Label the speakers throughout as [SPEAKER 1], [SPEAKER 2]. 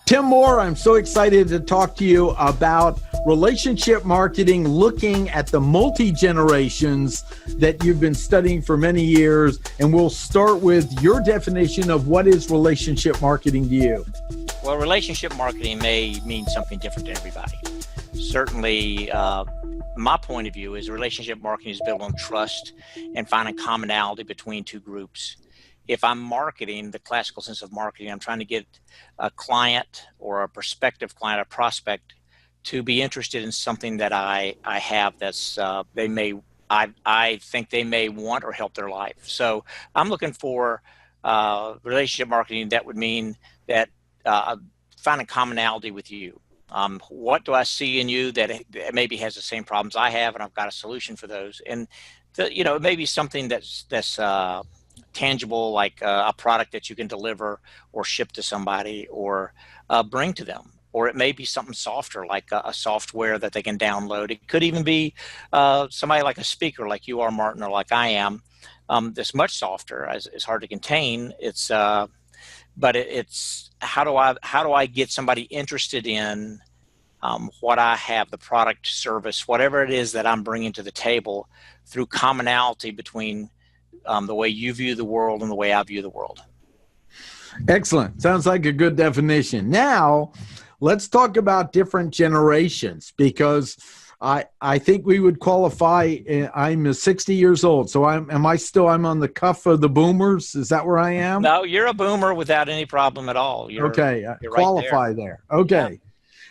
[SPEAKER 1] Tim Moore, I'm so excited to talk to you about relationship marketing, looking at the multi-generations that you've been studying for many years. And we'll start with your definition of what is relationship marketing to you.
[SPEAKER 2] Well, relationship marketing may mean something different to everybody. Certainly, my point of view is relationship marketing is built on trust and finding commonality between two groups. If I'm marketing, the classical sense of marketing, I'm trying to get a client or a prospective client, a prospect, to be interested in something that I have that's I think they may want or help their life. So I'm looking for relationship marketing that would mean that finding commonality with you. What do I see in you that maybe has the same problems I have, and I've got a solution for those? And it may be something that's tangible, like a product that you can deliver or ship to somebody or bring to them. Or it may be something softer, like a software that they can download. It could even be somebody like a speaker, like you are, Martin, or like I am. That's much softer. It's hard to contain. But it's how do I get somebody interested in what I have, the product, service, whatever it is that I'm bringing to the table, through commonality between the way you view the world and the way I view the world.
[SPEAKER 1] Excellent. Sounds like a good definition. Now, let's talk about different generations, because I think we would qualify. I'm 60 years old, so I'm on the cuff of the boomers? Is that where I am?
[SPEAKER 2] No, you're a boomer without any problem at all. You're
[SPEAKER 1] qualify
[SPEAKER 2] right
[SPEAKER 1] there. Okay.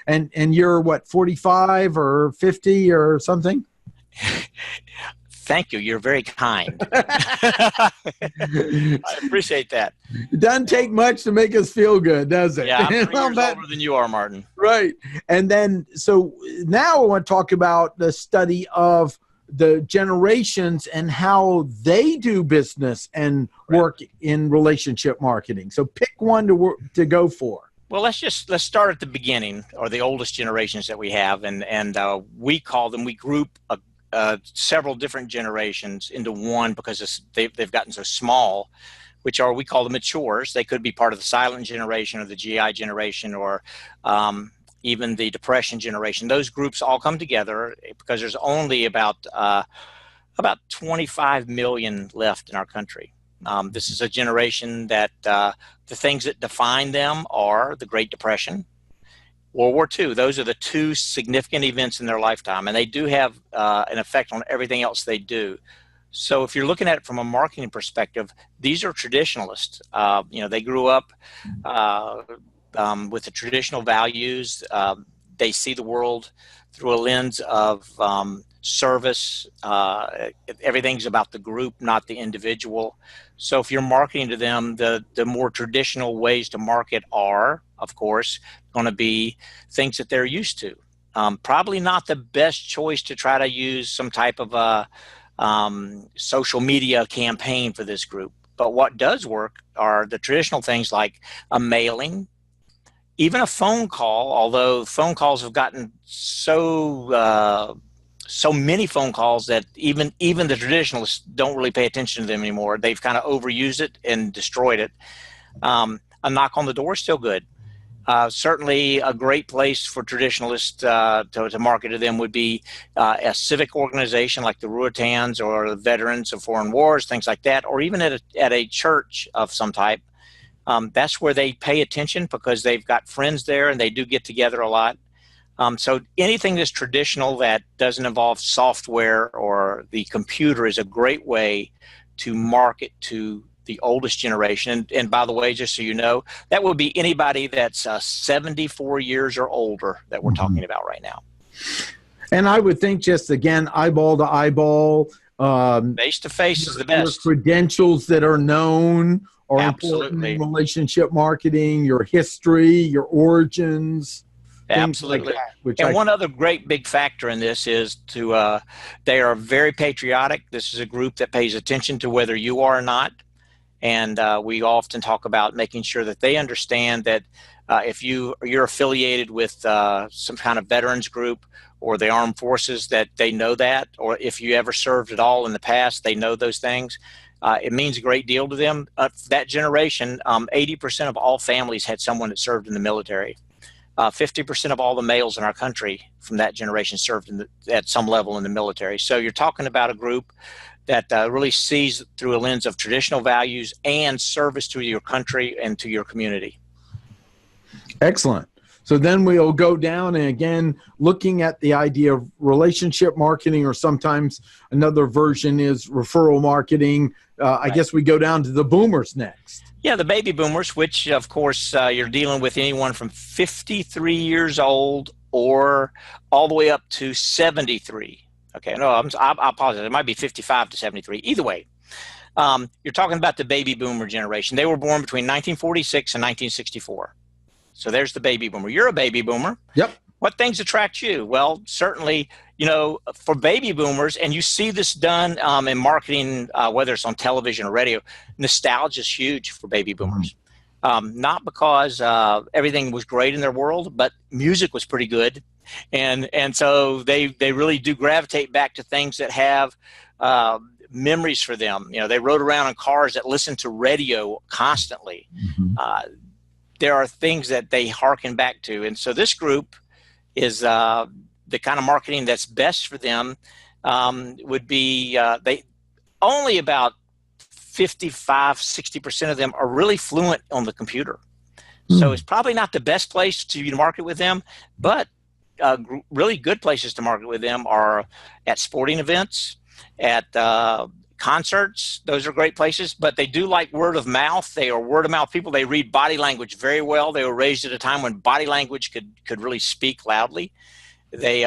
[SPEAKER 1] Yeah. And you're what, 45 or 50 or something?
[SPEAKER 2] Thank you. You're very kind. I appreciate that.
[SPEAKER 1] It doesn't take much to make us feel good, does it?
[SPEAKER 2] Yeah, I'm 3 years older than you are, Martin.
[SPEAKER 1] Right. And then, so now I want to talk about the study of the generations and how they do business and work in relationship marketing. So pick one to go for.
[SPEAKER 2] Well, let's start at the beginning, or the oldest generations that we have, and we group several different generations into one because they've gotten so small, which we call the matures. They could be part of the silent generation or the GI generation, or even the depression generation. Those groups all come together because there's only about 25 million left in our country. This is a generation that the things that define them are the Great Depression, World War II. Those are the two significant events in their lifetime, and they do have an effect on everything else they do. So if you're looking at it from a marketing perspective, these are traditionalists. They grew up with the traditional values. They see the world through a lens of service. Everything's about the group, not the individual. So if you're marketing to them, the more traditional ways to market are, of course, going to be things that they're used to. Probably not the best choice to try to use some type of a social media campaign for this group. But what does work are the traditional things like a mailing, even a phone call, although phone calls have gotten so many phone calls that even the traditionalists don't really pay attention to them anymore. They've kind of overused it and destroyed it. A knock on the door is still good. Certainly a great place for traditionalists to market to them would be a civic organization like the Ruritans or the Veterans of Foreign Wars, things like that, or even at a church of some type. That's where they pay attention because they've got friends there and they do get together a lot. So anything that's traditional that doesn't involve software or the computer is a great way to market to the oldest generation. And by the way, just so you know, that would be anybody that's 74 years or older that we're talking about right now.
[SPEAKER 1] And I would think, just again, eyeball to eyeball.
[SPEAKER 2] Face to face is the best.
[SPEAKER 1] Your credentials that are known are
[SPEAKER 2] Absolutely
[SPEAKER 1] important in relationship marketing, your history, your origins.
[SPEAKER 2] Absolutely.
[SPEAKER 1] Like that,
[SPEAKER 2] one other great big factor in this is they are very patriotic. This is a group that pays attention to whether you are or not. And we often talk about making sure that they understand that if you're affiliated with some kind of veterans group or the armed forces, that they know that, or if you ever served at all in the past, they know those things. It means a great deal to them. That generation, 80% of all families had someone that served in the military. 50% of all the males in our country from that generation served at some level in the military. So you're talking about a group that really sees through a lens of traditional values and service to your country and to your community.
[SPEAKER 1] Excellent. So then we'll go down and again, looking at the idea of relationship marketing, or sometimes another version is referral marketing. I guess we go down to the boomers next.
[SPEAKER 2] Yeah, the baby boomers, which of course you're dealing with anyone from 53 years old or all the way up to 73. Okay, no, I apologize. It might be 55 to 73. Either way, you're talking about the baby boomer generation. They were born between 1946 and 1964. So there's the baby boomer. You're a baby boomer.
[SPEAKER 1] Yep.
[SPEAKER 2] What things attract you? Well, certainly, for baby boomers, and you see this done in marketing, whether it's on television or radio, nostalgia is huge for baby boomers. Not because everything was great in their world, but music was pretty good. And so they really do gravitate back to things that have memories for them. They rode around in cars that listened to radio constantly. There are things that they hearken back to. And so this group is the kind of marketing that's best for them. Would be they only about 55-60% of them are really fluent on the computer. So it's probably not the best place to market with them, but really good places to market with them are at sporting events, at concerts. Those are great places, but they do like word of mouth. They are word of mouth people. They read body language very well. They were raised at a time when body language could really speak loudly. They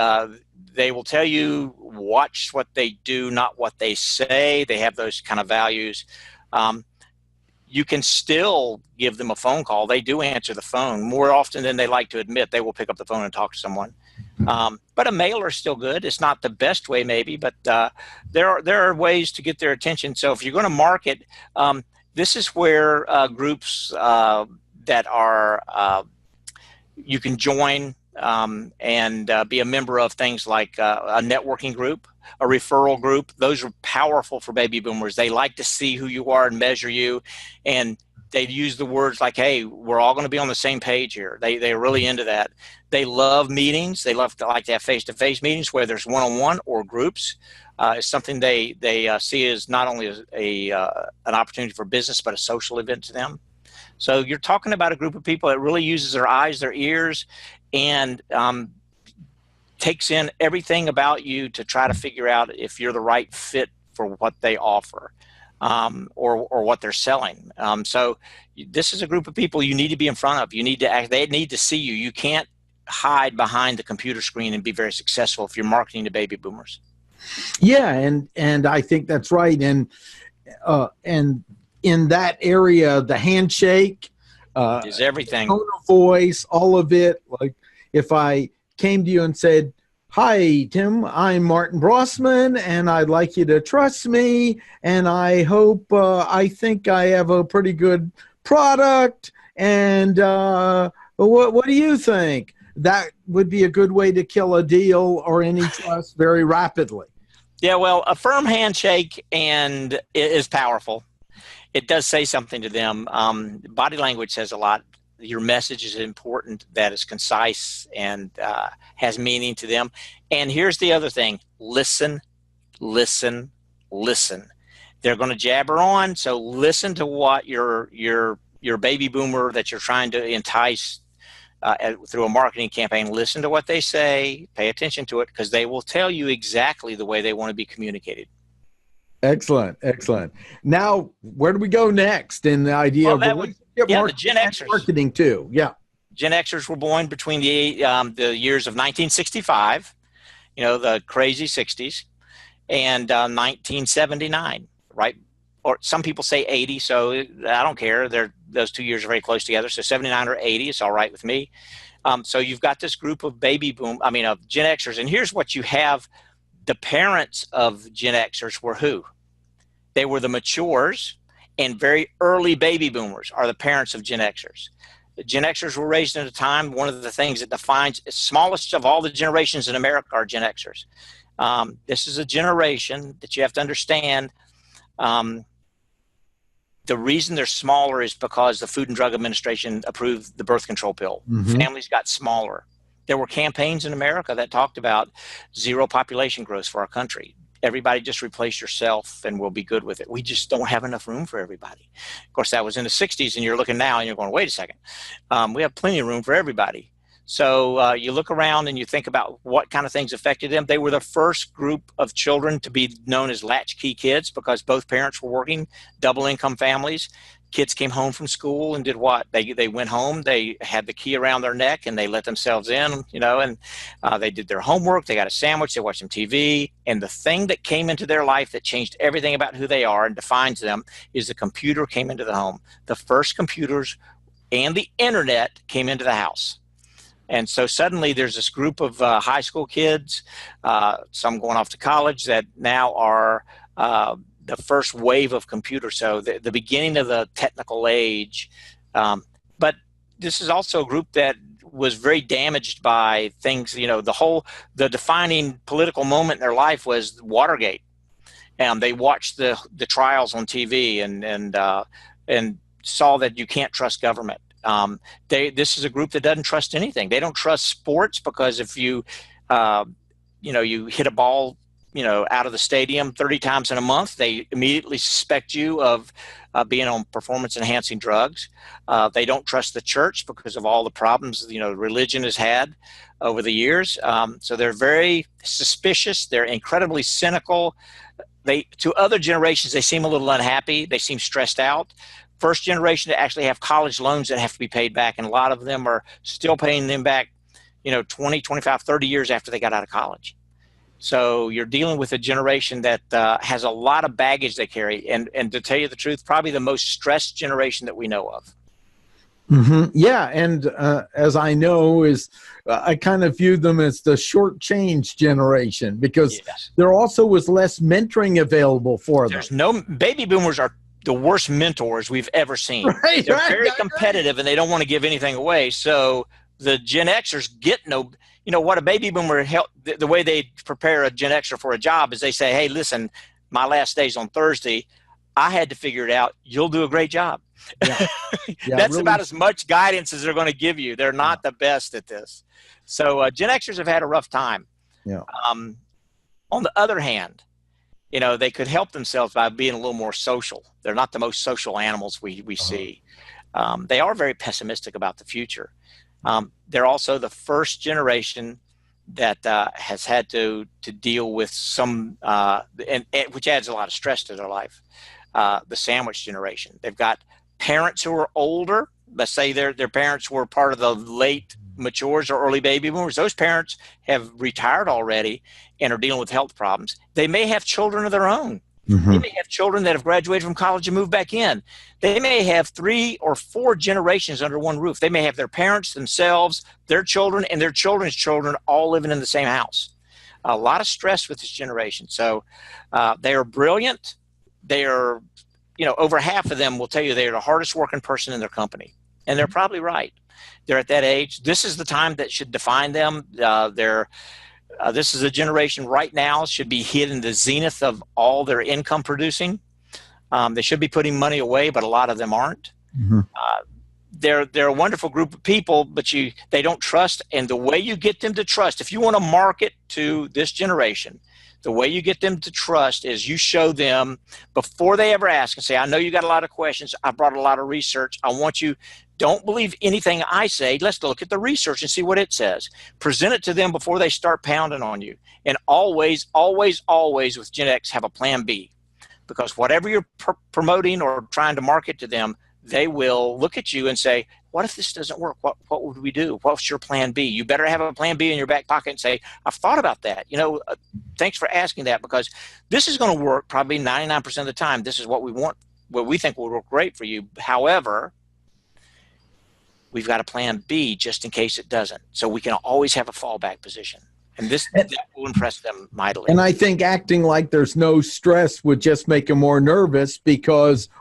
[SPEAKER 2] will tell you, watch what they do, not what they say. They have those kind of values. You can still give them a phone call. They do answer the phone more often than they like to admit. They will pick up the phone and talk to someone. But a mailer is still good. It's not the best way, maybe, but there are ways to get their attention. So if you're going to market, this is where groups that are you can join and be a member of, things like a networking group, a referral group. Those are powerful for baby boomers. They like to see who you are and measure you, and they use the words like, hey, we're all going to be on the same page here. They're really into that. They love meetings. They like to have face-to-face meetings, whether it's one-on-one or groups. It's something they see as not only an opportunity for business, but a social event to them. So you're talking about a group of people that really uses their eyes, their ears, and takes in everything about you to try to figure out if you're the right fit for what they offer. Or what they're selling. So this is a group of people you need to be in front of. You need to act. They need to see you. You can't hide behind the computer screen and be very successful if you're marketing to baby boomers.
[SPEAKER 1] Yeah, and I think that's right. And in that area, the handshake
[SPEAKER 2] is everything.
[SPEAKER 1] Tone of voice, all of it. Like if I came to you and said, "Hi, Tim, I'm Martin Brossman, and I'd like you to trust me, and I hope, I think I have a pretty good product, and what do you think?" That would be a good way to kill a deal or any trust very rapidly.
[SPEAKER 2] Yeah, well, a firm handshake and is powerful. It does say something to them. Body language says a lot. Your message is important, that is concise and has meaning to them. And here's the other thing: listen, listen, listen. They're going to jabber on, so listen to what your baby boomer that you're trying to entice through a marketing campaign. Listen to what they say. Pay attention to it, because they will tell you exactly the way they want to be communicated.
[SPEAKER 1] Excellent, excellent. Now, where do we go next in the idea of
[SPEAKER 2] the Gen Xers.
[SPEAKER 1] Marketing too? Yeah,
[SPEAKER 2] Gen Xers were born between the years of 1965, the crazy 60s, and 1979, right? Or some people say 80, so I don't care. Those 2 years are very close together. So 79 or 80, it's all right with me. So you've got this group of of Gen Xers, and here's what you have. The parents of Gen Xers were who? They were the matures, and very early baby boomers are the parents of Gen Xers. The Gen Xers were raised in a time, one of the things that defines the smallest of all the generations in America are Gen Xers. This is a generation that you have to understand. The reason they're smaller is because the Food and Drug Administration approved the birth control pill. Families got smaller. There were campaigns in America that talked about zero population growth for our country. Everybody just replace yourself and we'll be good with it. We just don't have enough room for everybody. Of course, that was in the 60s, and you're looking now and you're going, wait a second. We have plenty of room for everybody. So you look around and you think about what kind of things affected them. They were the first group of children to be known as latchkey kids because both parents were working, double income families. Kids came home from school and did what? They went home, they had the key around their neck, and they let themselves in, and they did their homework, they got a sandwich, they watched some TV. And the thing that came into their life that changed everything about who they are and defines them is the computer came into the home. The first computers and the internet came into the house. And so suddenly there's this group of high school kids, some going off to college, that now are the first wave of computers. So the beginning of the technical age. But this is also a group that was very damaged by things, the defining political moment in their life was Watergate. And they watched the trials on TV and saw that you can't trust government. This is a group that doesn't trust anything. They don't trust sports because if you hit a ball, out of the stadium 30 times in a month, they immediately suspect you of being on performance-enhancing drugs. They don't trust the church because of all the problems, religion has had over the years. So they're very suspicious. They're incredibly cynical. To other generations, they seem a little unhappy. They seem stressed out. First generation to actually have college loans that have to be paid back, and a lot of them are still paying them back, 20, 25, 30 years after they got out of college. So you're dealing with a generation that has a lot of baggage they carry, and to tell you the truth, probably the most stressed generation that we know of.
[SPEAKER 1] Yeah, and as I know, I kind of view them as the short change generation because there also was less mentoring available for them.
[SPEAKER 2] Baby boomers are the worst mentors we've ever seen. They're very competitive and they don't want to give anything away. So the Gen Xers get what a baby boomer the way they prepare a Gen Xer for a job is they say, hey, listen, my last day's on Thursday. I had to figure it out. You'll do a great job. Yeah. That's really about as much guidance as they're going to give you. They're not the best at this. So Gen Xers have had a rough time. Yeah. On the other hand, they could help themselves by being a little more social. They're not the most social animals we see. They are very pessimistic about the future. They're also the first generation that has had to deal with some, which adds a lot of stress to their life. The sandwich generation. They've got parents who are older. Let's say their parents were part of the late matures or early baby boomers. Those parents have retired already and are dealing with health problems. They may have children of their own. They may have children that have graduated from college and moved back in. They may have 3 or 4 generations under one roof. They may have their parents themselves, their children, and their children's children all living in the same house. A lot of stress with this generation. So they are brilliant. They are, over half of them will tell you they are the hardest working person in their company. And they're probably right. They're at that age. This is the time that should define them. This is a generation right now should be hit in the zenith of all their income producing. They should be putting money away, but a lot of them aren't. They're a wonderful group of people, but they don't trust. And the way you get them to trust, if you want to market to this generation, the way you get them to trust is you show them before they ever ask and say, I know you got a lot of questions. I brought a lot of research. I want you, don't believe anything I say. Let's look at the research and see what it says. Present it to them before they start pounding on you. And always, always, always with Gen X have a plan B. Because whatever you're promoting or trying to market to them, they will look at you and say, what if this doesn't work? What would we do? What's your plan B? You better have a plan B in your back pocket and say, I've thought about that. Thanks for asking that because this is going to work probably 99% of the time. This is what we want, what we think will work great for you. However, we've got a plan B just in case it doesn't. So we can always have a fallback position. And that will impress them mightily. And
[SPEAKER 1] I think acting like there's no stress would just make them more nervous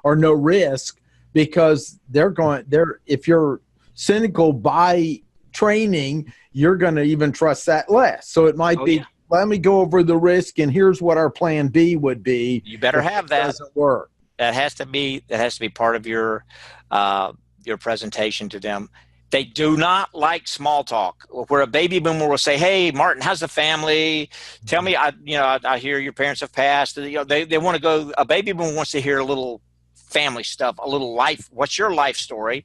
[SPEAKER 1] or no risk. Because if you're cynical by training, you're going to even trust that less. So it might be, let me go over the risk, and here's what our plan B would be.
[SPEAKER 2] You better have that.
[SPEAKER 1] Doesn't work.
[SPEAKER 2] That has to be part of your presentation to them. They do not like small talk. Where a baby boomer will say, "Hey, Martin, how's the family? Tell me, I hear your parents have passed." You know, they want to go. A baby boomer wants to hear a little family stuff, a little life. What's your life story?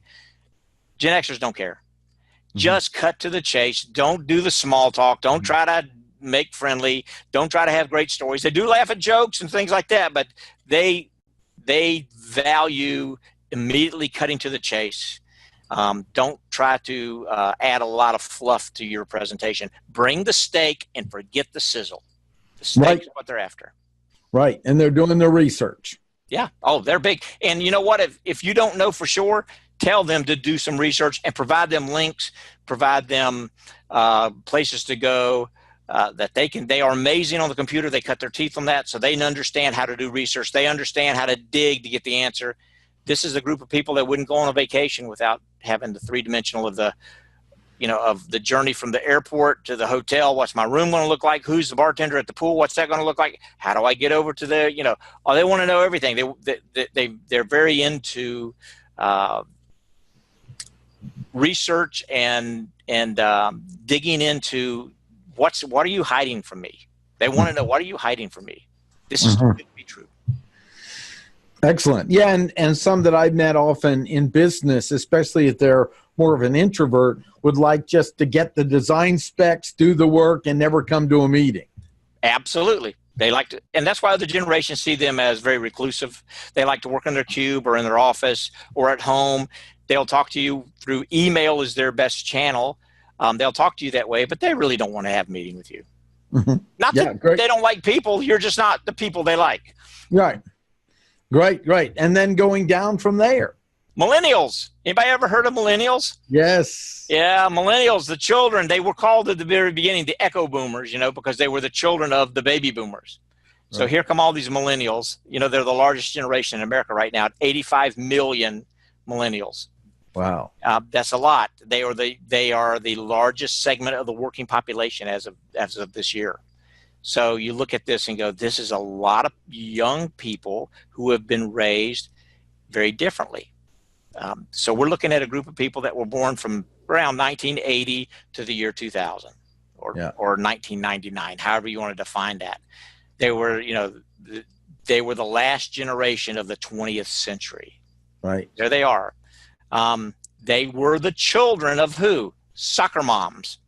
[SPEAKER 2] Gen Xers don't care. Just cut to the chase. Don't do the small talk. Don't try to make friendly. Don't try to have great stories. They do laugh at jokes and things like that, but they value immediately cutting to the chase. Don't try to add a lot of fluff to your presentation. Bring the steak and forget the sizzle. The steak is what they're after.
[SPEAKER 1] Right, and they're doing their research.
[SPEAKER 2] Yeah. Oh, they're big. And you know what? If you don't know for sure, tell them to do some research and provide them links, provide them places to go that they are amazing on the computer. They cut their teeth on that, so they understand how to do research. They understand how to dig to get the answer. This is a group of people that wouldn't go on a vacation without having the three-dimensional of the journey from the airport to the hotel. What's my room going to look like? Who's the bartender at the pool? What's that going to look like? How do I get over to the, they want to know everything. They're very into research and digging into what are you hiding from me? They want to know, what are you hiding from me? This is too good to be true.
[SPEAKER 1] Excellent. Yeah, and some that I've met often in business, especially if they're more of an introvert, would like just to get the design specs, do the work, and never come to a meeting.
[SPEAKER 2] Absolutely. They like to, and that's why other generations see them as very reclusive. They like to work in their cube or in their office or at home. They'll talk to you through email is their best channel. They'll talk to you that way, but they really don't want to have a meeting with you. Not that they don't like people. You're just not the people they like.
[SPEAKER 1] Right. Great. And then going down from there.
[SPEAKER 2] Millennials. Anybody ever heard of millennials?
[SPEAKER 1] Yes.
[SPEAKER 2] Yeah, millennials, the children, they were called at the very beginning the echo boomers, because they were the children of the baby boomers. Right. So here come all these millennials. They're the largest generation in America right now, 85 million millennials.
[SPEAKER 1] Wow.
[SPEAKER 2] That's a lot. They are the largest segment of the working population as of this year. So you look at this and go, this is a lot of young people who have been raised very differently. So we're looking at a group of people that were born from around 1980 to the year 2000 or 1999, however you want to define that. They were the last generation of the 20th century.
[SPEAKER 1] Right.
[SPEAKER 2] There they are. They were the children of who? Soccer moms.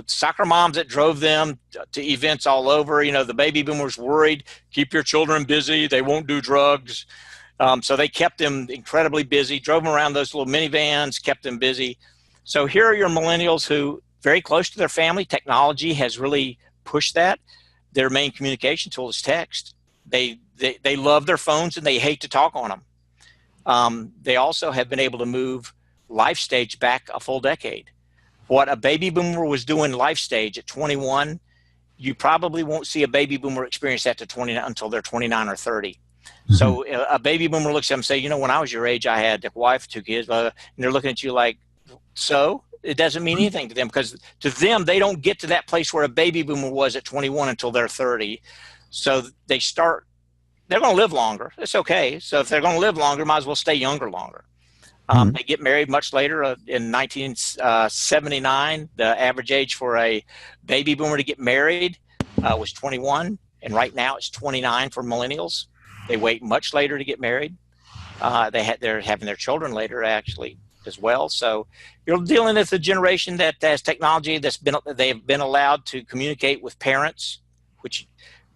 [SPEAKER 2] Soccer moms that drove them to events all over. The baby boomers worried, keep your children busy. They won't do drugs. So they kept them incredibly busy, drove them around those little minivans, kept them busy. So here are your millennials who very close to their family. Technology has really pushed that. Their main communication tool is text. They love their phones and they hate to talk on them. They also have been able to move life stage back a full decade. What a baby boomer was doing life stage at 21, you probably won't see a baby boomer experience that until they're 29 or 30. Mm-hmm. So a baby boomer looks at them and say, when I was your age, I had a wife, 2 kids, and they're looking at you like, so? It doesn't mean anything to them because to them, they don't get to that place where a baby boomer was at 21 until they're 30. So they're going to live longer. It's okay. So if they're going to live longer, might as well stay younger longer. They get married much later. In 1979, the average age for a baby boomer to get married was 21, and right now it's 29 for millennials. They wait much later to get married. They're having their children later, actually, as well. So you're dealing with a generation that has technology they've been allowed to communicate with parents, which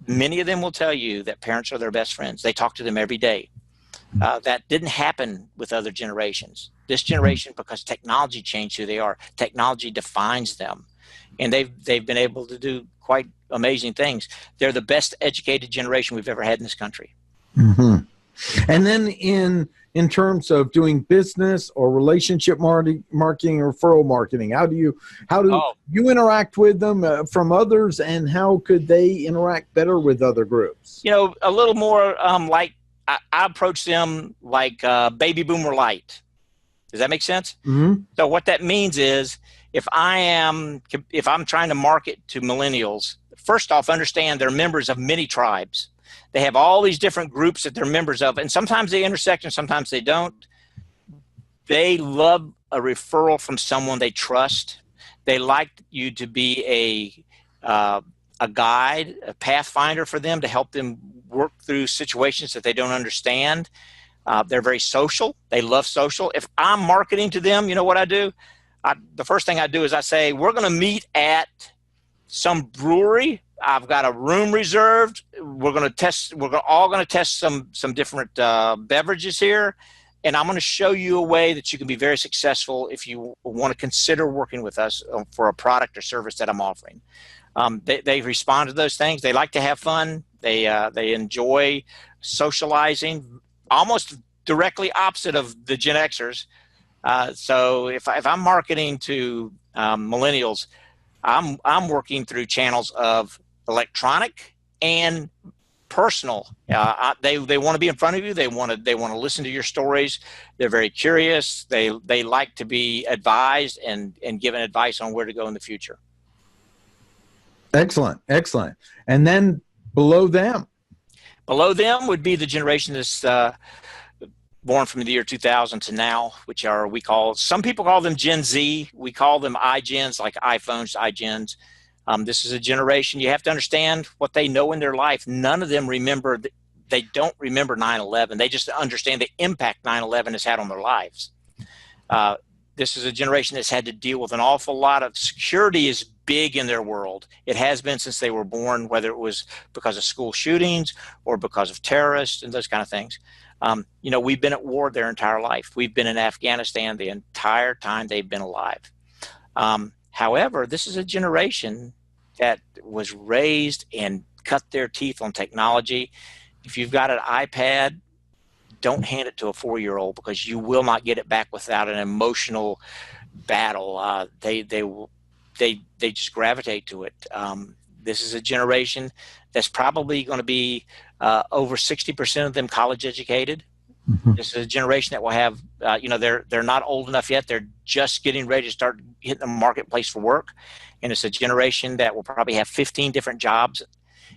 [SPEAKER 2] many of them will tell you that parents are their best friends. They talk to them every day. That didn't happen with other generations. This generation, because technology changed who they are, technology defines them, and they've been able to do quite amazing things. They're the best educated generation we've ever had in this country.
[SPEAKER 1] Mm-hmm. And then in terms of doing business or relationship marketing or referral marketing, how do you interact with them from others, and how could they interact better with other groups?
[SPEAKER 2] A little more like. I approach them like baby boomer light. Does that make sense? Mm-hmm. So what that means is if I'm trying to market to millennials, first off, understand they're members of many tribes. They have all these different groups that they're members of, and sometimes they intersect and sometimes they don't. They love a referral from someone they trust. They like you to be a guide, a pathfinder for them to help them work through situations that they don't understand. They're very social. They love social. If I'm marketing to them, you know what I do? The first thing I do is I say, we're going to meet at some brewery. I've got a room reserved. We're all going to test some different beverages here. And I'm going to show you a way that you can be very successful if you want to consider working with us for a product or service that I'm offering. They respond to those things. They like to have fun. They enjoy socializing, almost directly opposite of the Gen Xers. So if I'm marketing to millennials, I'm working through channels of electronic and personal. They want to be in front of you. They want to listen to your stories. They're very curious. They like to be advised and given advice on where to go in the future.
[SPEAKER 1] Excellent. And then below them would
[SPEAKER 2] be the generation that's born from the year 2000 to now, which are some people call them Gen Z. We call them iGens, like iPhones, iGens. This is a generation, you have to understand what they know in their life. None of them they don't remember 9/11. They just understand the impact 9/11 has had on their lives. This is a generation that's had to deal with an awful lot of security is big in their world. It has been since they were born, whether it was because of school shootings or because of terrorists and those kind of things. We've been at war their entire life. We've been in Afghanistan the entire time they've been alive. However, this is a generation that was raised and cut their teeth on technology. If you've got an iPad, don't hand it to a 4-year-old because you will not get it back without an emotional battle. They just gravitate to it. This is a generation that's probably going to be over 60% of them college educated. Mm-hmm. This is a generation that will have, they're not old enough yet. They're just getting ready to start hitting the marketplace for work. And it's a generation that will probably have 15 different jobs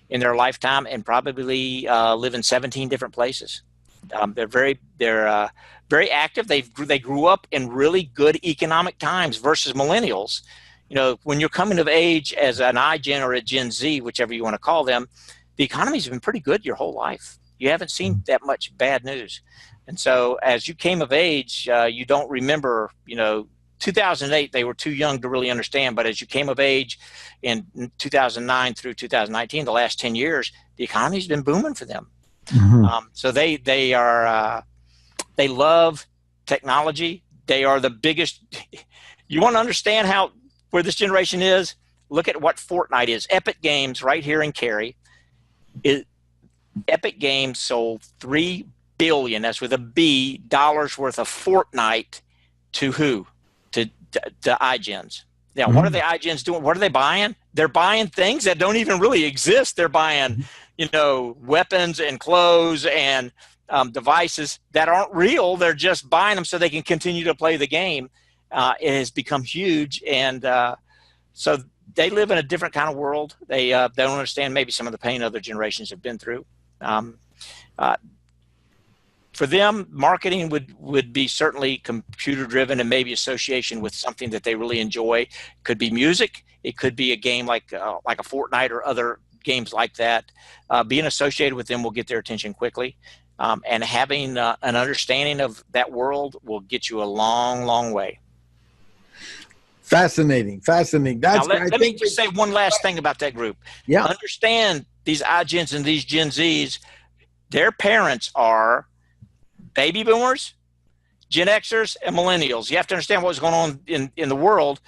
[SPEAKER 2] in their lifetime and probably live in 17 different places. They're very active. They grew up in really good economic times versus millennials. When you're coming of age as an iGen or a Gen Z, whichever you want to call them, the economy's been pretty good your whole life. You haven't seen that much bad news. And so as you came of age, you don't remember, 2008, they were too young to really understand. But as you came of age in 2009 through 2019, the last 10 years, the economy's been booming for them. Mm-hmm. So they love technology. They are the biggest. You want to understand where this generation is? Look at what Fortnite is. Epic Games right here in Cary. Epic Games sold $3 billion, that's with a B, dollars worth of Fortnite to who? To iGens. Now, What are the iGens doing? What are they buying? They're buying things that don't even really exist. They're buying, weapons and clothes and devices that aren't real. They're just buying them so they can continue to play the game. It has become huge, and so they live in a different kind of world. They don't understand maybe some of the pain other generations have been through. For them, marketing would be certainly computer driven and maybe association with something that they really enjoy. It could be music. It could be a game like a Fortnite or other games like that. Being associated with them will get their attention quickly. And having an understanding of that world will get you a long, long way.
[SPEAKER 1] Fascinating.
[SPEAKER 2] Now, let me just say one last thing about that group.
[SPEAKER 1] Yeah.
[SPEAKER 2] Understand these iGens and these Gen Zs, their parents are baby boomers, Gen Xers, and millennials. You have to understand what's going on in the world.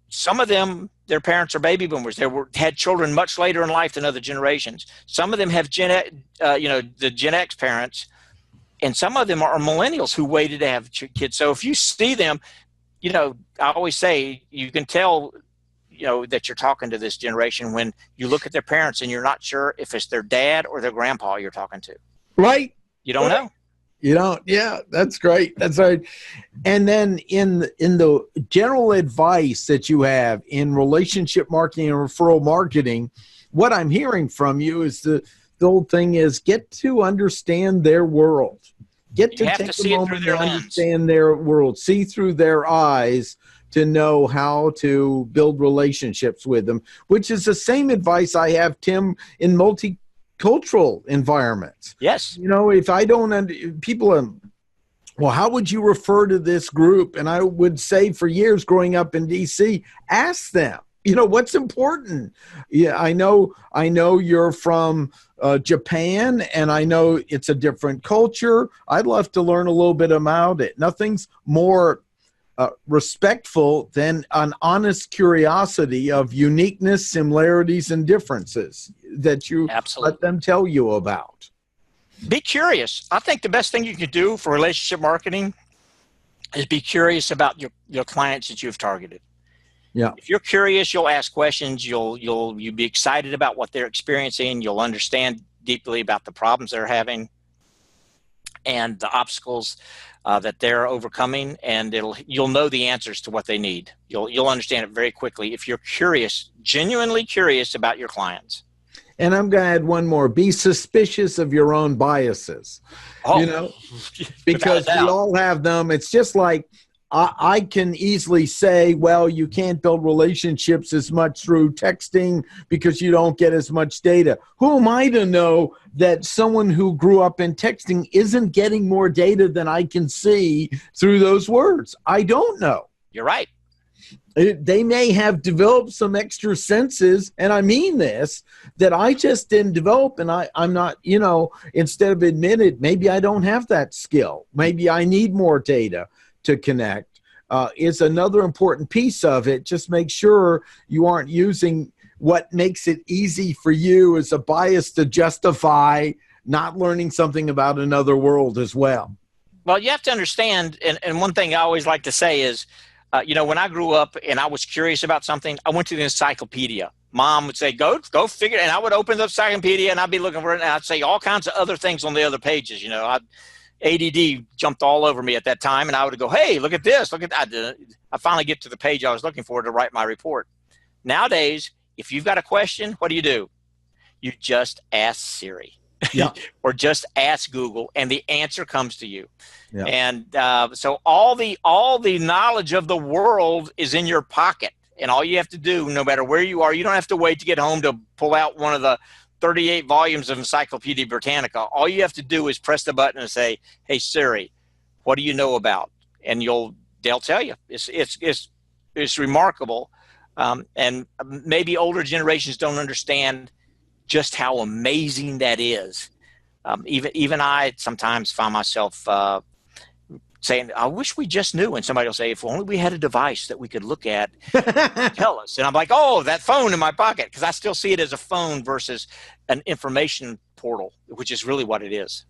[SPEAKER 2] Some of them, their parents are baby boomers. They had children much later in life than other generations. Some of them have the Gen X parents, and some of them are millennials who waited to have kids. So if you see them, I always say you can tell, that you're talking to this generation when you look at their parents and you're not sure if it's their dad or their grandpa you're talking to.
[SPEAKER 1] Right.
[SPEAKER 2] You don't know.
[SPEAKER 1] You don't. Yeah, that's great. That's right. And then in the general advice that you have in relationship marketing and referral marketing, what I'm hearing from you is the the old thing is get to understand their world. Get to
[SPEAKER 2] You have
[SPEAKER 1] take
[SPEAKER 2] to
[SPEAKER 1] a
[SPEAKER 2] see it through
[SPEAKER 1] moment
[SPEAKER 2] their
[SPEAKER 1] to
[SPEAKER 2] lens.
[SPEAKER 1] understand their world, see through their eyes to know how to build relationships with them, which is the same advice I have, Tim, in multicultural environments.
[SPEAKER 2] Yes.
[SPEAKER 1] You know, if I don't, people are, well, how would you refer to this group? And I would say for years growing up in DC, ask them, you know, what's important? Yeah, I know you're from Japan, and I know it's a different culture. I'd love to learn a little bit about it. Nothing's more respectful than an honest curiosity of uniqueness, similarities, and differences that you
[SPEAKER 2] Absolutely.
[SPEAKER 1] let them tell you about.
[SPEAKER 2] Be curious. I think the best thing you can do for relationship marketing is be curious about your clients that you've targeted.
[SPEAKER 1] Yeah.
[SPEAKER 2] If you're curious, you'll ask questions. You'll be excited about what they're experiencing. You'll understand deeply about the problems they're having and the obstacles that they're overcoming, and you'll know the answers to what they need. You'll understand it very quickly if you're curious, genuinely curious about your clients.
[SPEAKER 1] And I'm going to add one more. Be suspicious of your own biases, you know, because we all have them. It's just like I can easily say, well, you can't build relationships as much through texting because you don't get as much data. Who am I to know that someone who grew up in texting isn't getting more data than I can see through those words? I don't know.
[SPEAKER 2] You're right.
[SPEAKER 1] They may have developed some extra senses, and I mean this, that I just didn't develop, and I'm not, you know, instead of admitted, maybe I don't have that skill. Maybe I need more data to connect. Is another important piece of it. Just make sure you aren't using what makes it easy for you as a bias to justify not learning something about another world as well.
[SPEAKER 2] Well, you have to understand, and one thing I always like to say is, you know, when I grew up and I was curious about something, I went to the encyclopedia. Mom would say, go figure it. And I would open the encyclopedia and I'd be looking for it. And I'd say all kinds of other things on the other pages. You know, ADD jumped all over me at that time. And I would go, hey, look at this. Look at that. I finally get to the page I was looking for to write my report. Nowadays, if you've got a question, what do? You just ask Siri.
[SPEAKER 1] Yeah.
[SPEAKER 2] Or just ask Google, and the answer comes to you. Yeah. And so all the knowledge of the world is in your pocket, and all you have to do, no matter where you are, you don't have to wait to get home to pull out one of the 38 volumes of Encyclopedia Britannica. All you have to do is press the button and say, "Hey Siri, what do you know about?" And they'll tell you. It's remarkable, and maybe older generations don't understand just how amazing that is. Even I sometimes find myself saying, I wish we just knew. And somebody will say, if only we had a device that we could look at and tell us. And I'm like, oh, that phone in my pocket, because I still see it as a phone versus an information portal, which is really what it is.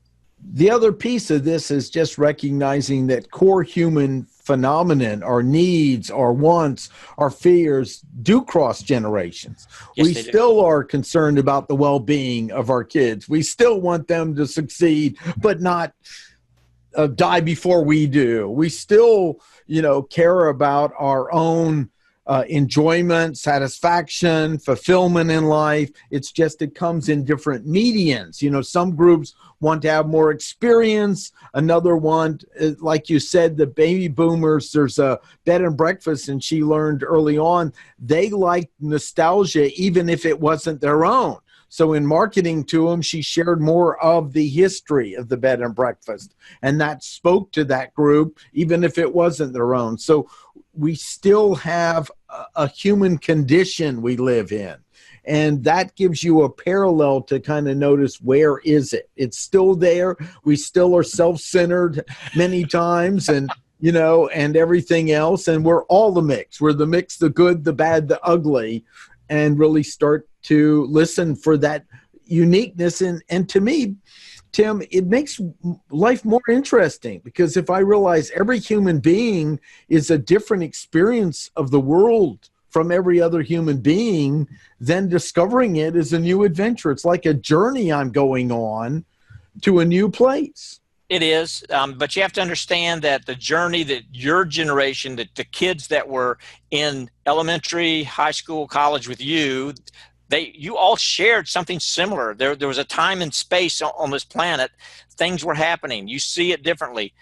[SPEAKER 1] The other piece of this is just recognizing that core human phenomenon, our needs, our wants, our fears do cross generations.
[SPEAKER 2] Yes,
[SPEAKER 1] we still are concerned about the well-being of our kids. We still want them to succeed, but not die before we do. We still, care about our own enjoyment, satisfaction, fulfillment in life. It's just it comes in different medians. Some groups want to have more experience. Another one, like you said, the baby boomers, there's a bed and breakfast, and she learned early on, they like nostalgia even if it wasn't their own. So in marketing to them, she shared more of the history of the bed and breakfast, and that spoke to that group, even if it wasn't their own. So we still have a human condition we live in, and that gives you a parallel to kind of notice, where is it? It's still there. We still are self-centered many times, and and everything else, and we're all the mix. We're the mix, the good, the bad, the ugly, and really start to listen for that uniqueness. And to me, Tim, it makes life more interesting, because if I realize every human being is a different experience of the world from every other human being, then discovering it is a new adventure. It's like a journey I'm going on to a new place.
[SPEAKER 2] It is, but you have to understand that the journey that your generation, that the kids that were in elementary, high school, college with you, you all shared something similar. There was a time and space on this planet. Things were happening. You see it differently.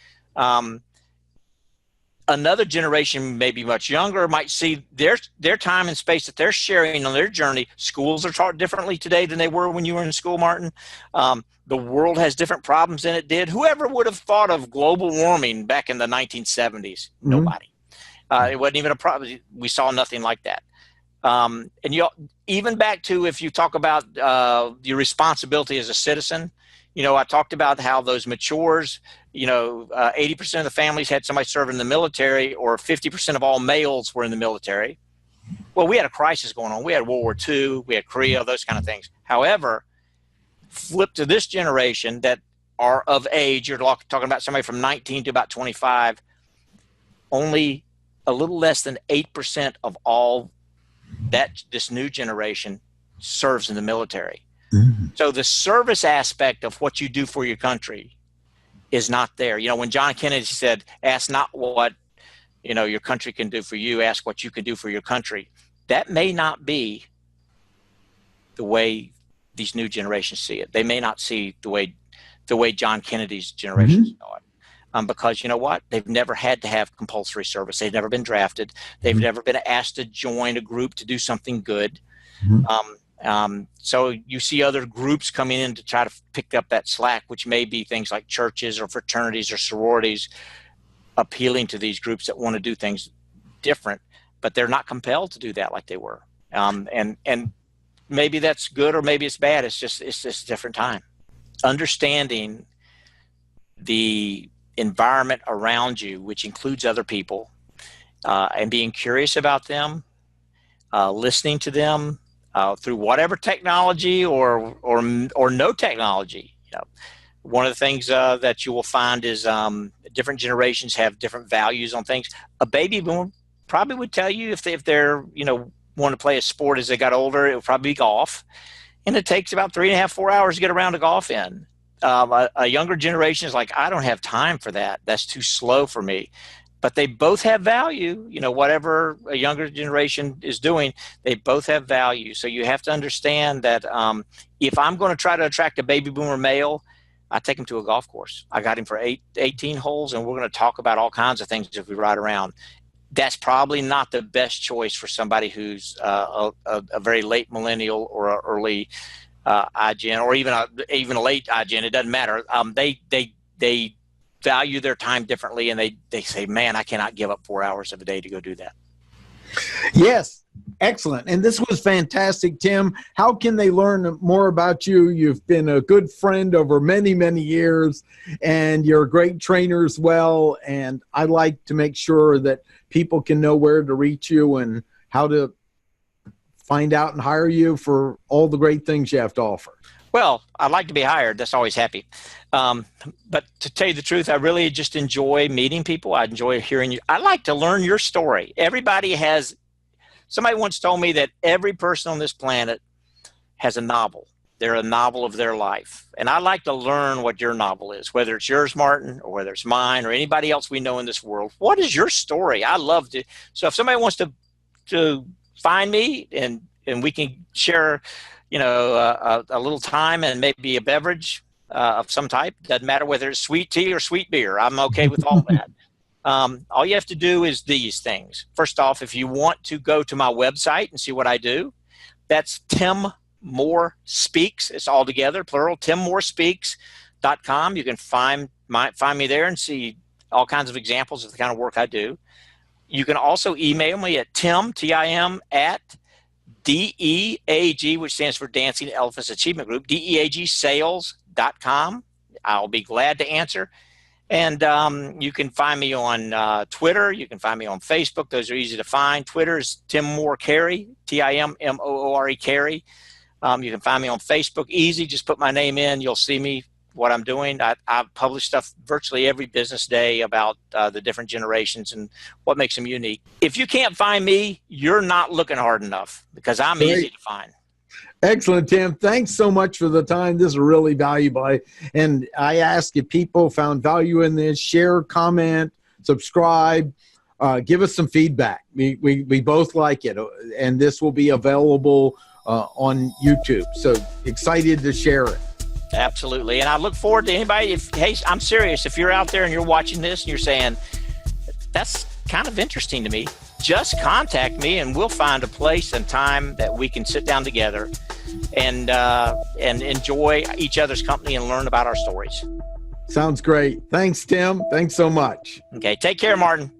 [SPEAKER 2] Another generation, maybe much younger, might see their time and space that they're sharing on their journey. Schools are taught differently today than they were when you were in school, Martin. The world has different problems than it did. Whoever would have thought of global warming back in the 1970s? Nobody. It wasn't even a problem. We saw nothing like that. And even back to, if you talk about your responsibility as a citizen, I talked about how those matures, 80% of the families had somebody serving in the military, or 50% of all males were in the military. Well, we had a crisis going on. We had World War II, we had Korea, those kind of things. However, flip to this generation that are of age, you're talking about somebody from 19 to about 25, only a little less than 8% of all this new generation serves in the military. So the service aspect of what you do for your country is not there. When John Kennedy said, ask not what, your country can do for you, ask what you can do for your country. That may not be the way these new generations see it. They may not see the way John Kennedy's generation saw it. Because you know what? They've never had to have compulsory service. They've never been drafted. They've never been asked to join a group to do something good. So you see other groups coming in to try to pick up that slack, which may be things like churches or fraternities or sororities, appealing to these groups that want to do things different, but they're not compelled to do that like they were. And maybe that's good or maybe it's bad. It's just a different time. Understanding the environment around you, which includes other people, and being curious about them, listening to them, through whatever technology or no technology. One of the things that you will find is different generations have different values on things. A baby boomer probably would tell you if they're want to play a sport as they got older, it would probably be golf, and it takes about 3.5, 4 hours to get around to golf in. A younger generation is like, I don't have time for that. That's too slow for me. But they both have value. Whatever a younger generation is doing, they both have value. So you have to understand that if I'm going to try to attract a baby boomer male, I take him to a golf course. I got him for 18 holes, and we're going to talk about all kinds of things if we ride around. That's probably not the best choice for somebody who's a very late millennial or an early iGen, or even a late iGen. It doesn't matter. They value their time differently, and they say, man, I cannot give up 4 hours of a day to go do that.
[SPEAKER 1] Yes. Excellent. And this was fantastic, Tim. How can they learn more about you? You've been a good friend over many, many years, and you're a great trainer as well. And I like to make sure that people can know where to reach you and how to find out and hire you for all the great things you have to offer.
[SPEAKER 2] Well, I'd like to be hired. That's always happy. But to tell you the truth, I really just enjoy meeting people. I enjoy hearing you. I like to learn your story. Somebody once told me that every person on this planet has a novel. They're a novel of their life. And I like to learn what your novel is, whether it's yours, Martin, or whether it's mine or anybody else we know in this world. What is your story? I love to. So if somebody wants to find me and we can share, a little time and maybe a beverage of some type, doesn't matter whether it's sweet tea or sweet beer. I'm okay with all that. All you have to do is these things. First off, if you want to go to my website and see what I do, that's Tim Moore Speaks. It's all together, plural, TimMooreSpeaks.com. You can find me there and see all kinds of examples of the kind of work I do. You can also email me at Tim, at DEAG, which stands for Dancing Elephants Achievement Group, DEAGsales.com. I'll be glad to answer. And you can find me on Twitter. You can find me on Facebook. Those are easy to find. Twitter is Tim Moore Carey, TimMoore Carey. You can find me on Facebook. Easy. Just put my name in. You'll see me, what I'm doing. I publish stuff virtually every business day about the different generations and what makes them unique. If you can't find me, you're not looking hard enough, because I'm easy to find.
[SPEAKER 1] Excellent, Tim. Thanks so much for the time. This is really valuable. And I ask if people found value in this, share, comment, subscribe, give us some feedback. We both like it. And this will be available on YouTube. So excited to share it.
[SPEAKER 2] Absolutely. And I look forward to anybody. Hey, I'm serious. If you're out there and you're watching this and you're saying, that's kind of interesting to me, just contact me and we'll find a place and time that we can sit down together and enjoy each other's company and learn about our stories.
[SPEAKER 1] Sounds great. Thanks, Tim. Thanks so much.
[SPEAKER 2] Okay. Take care, Martin.